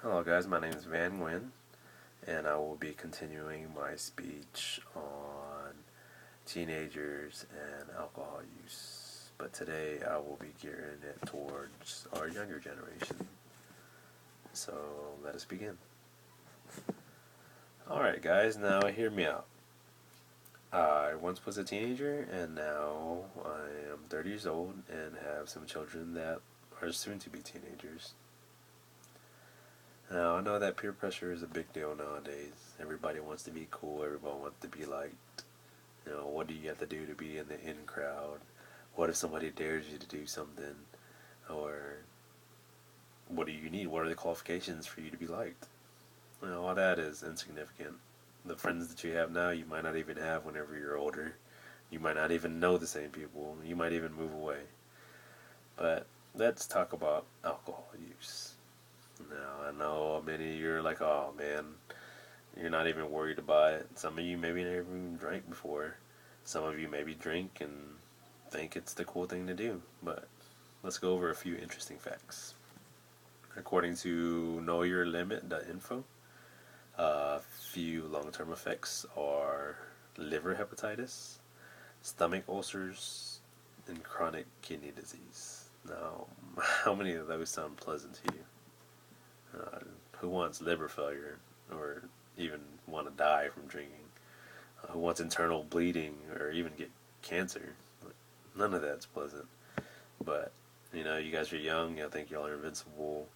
Hello, guys. My name is Van Nguyen, and I will be continuing my speech on teenagers and alcohol use. But today I will be gearing it towards our younger generation. So let us begin. Alright, guys, now hear me out. I once was a teenager, and now I am 30 years old and have some children that are soon to be teenagers. Now, I know that peer pressure is a big deal nowadays. Everybody wants to be cool, everybody wants to be liked. What do you have to do to be in the in crowd? What if somebody dares you to do something? Or what do you need? What are the qualifications for you to be liked? All that is insignificant. The friends that you have now, you might not even have whenever you're older. You might not even know the same people. You might even move away. But let's talk about alcohol use. Now, I know many of you are like, oh man, you're not even worried about it. Some of you maybe never even drank before. Some of you maybe drink and think it's the cool thing to do. But let's go over a few interesting facts. According to knowyourlimit.info, a few long-term effects are liver hepatitis, stomach ulcers, and chronic kidney disease. Now, how many of those sound pleasant to you? Who wants liver failure or even want to die from drinking? Who wants internal bleeding or even get cancer? None of that's pleasant. But, you guys are young, you think y'all are invincible,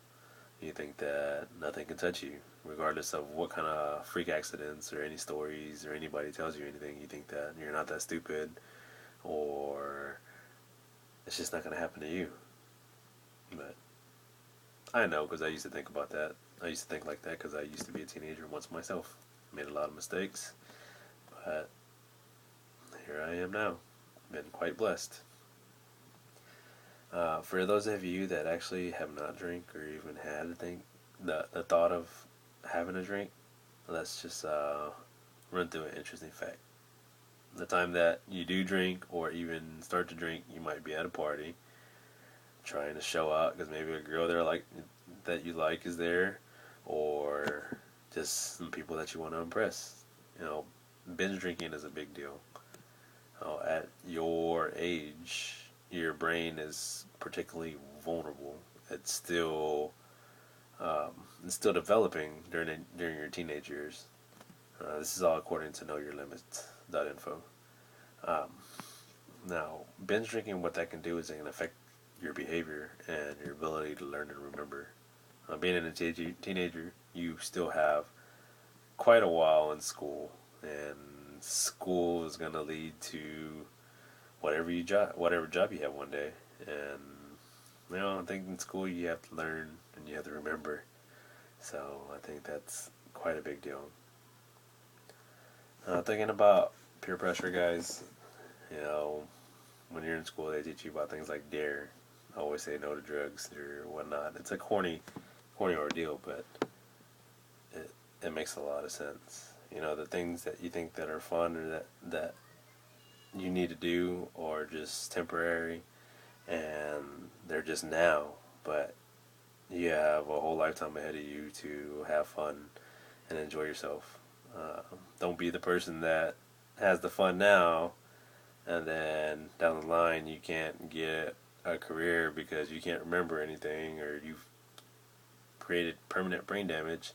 you think that nothing can touch you. Regardless of what kind of freak accidents or any stories or anybody tells you anything, you think that you're not that stupid or it's just not going to happen to you. But I know because I used to think about that. I used to think like that because I used to be a teenager once myself. Made a lot of mistakes, but here I am now. Been quite blessed. For those of you that actually have not drank or even had the thought of having a drink, let's just run through an interesting fact. The time that you do drink or even start to drink, you might be at a party trying to show out because maybe a girl there that you like is there, or just some people that you want to impress. Binge drinking is a big deal. At your age, your brain is particularly vulnerable. It's still um, it's still developing during your teenage years. This is all according to knowyourlimits.info. Um, Now, binge drinking, what that can do is it can affect your behavior and your ability to learn and remember. Being a teenager, you still have quite a while in school, and school is going to lead to whatever job you have one day. And I think in school you have to learn and you have to remember. So I think that's quite a big deal. Thinking about peer pressure, guys. You know, when you're in school, they teach you about things like dare. Always say no to drugs or whatnot. It's a corny ordeal, but it makes a lot of sense. The things that you think that are fun or that you need to do are just temporary and they're just now, but you have a whole lifetime ahead of you to have fun and enjoy yourself. Don't be the person that has the fun now and then down the line you can't get a career because you can't remember anything or you've created permanent brain damage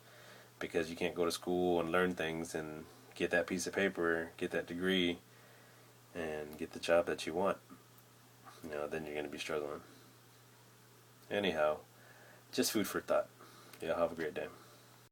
because you can't go to school and learn things and get that piece of paper, get that degree, and get the job that you want. Then you're going to be struggling. Anyhow, just food for thought. Y'all have a great day.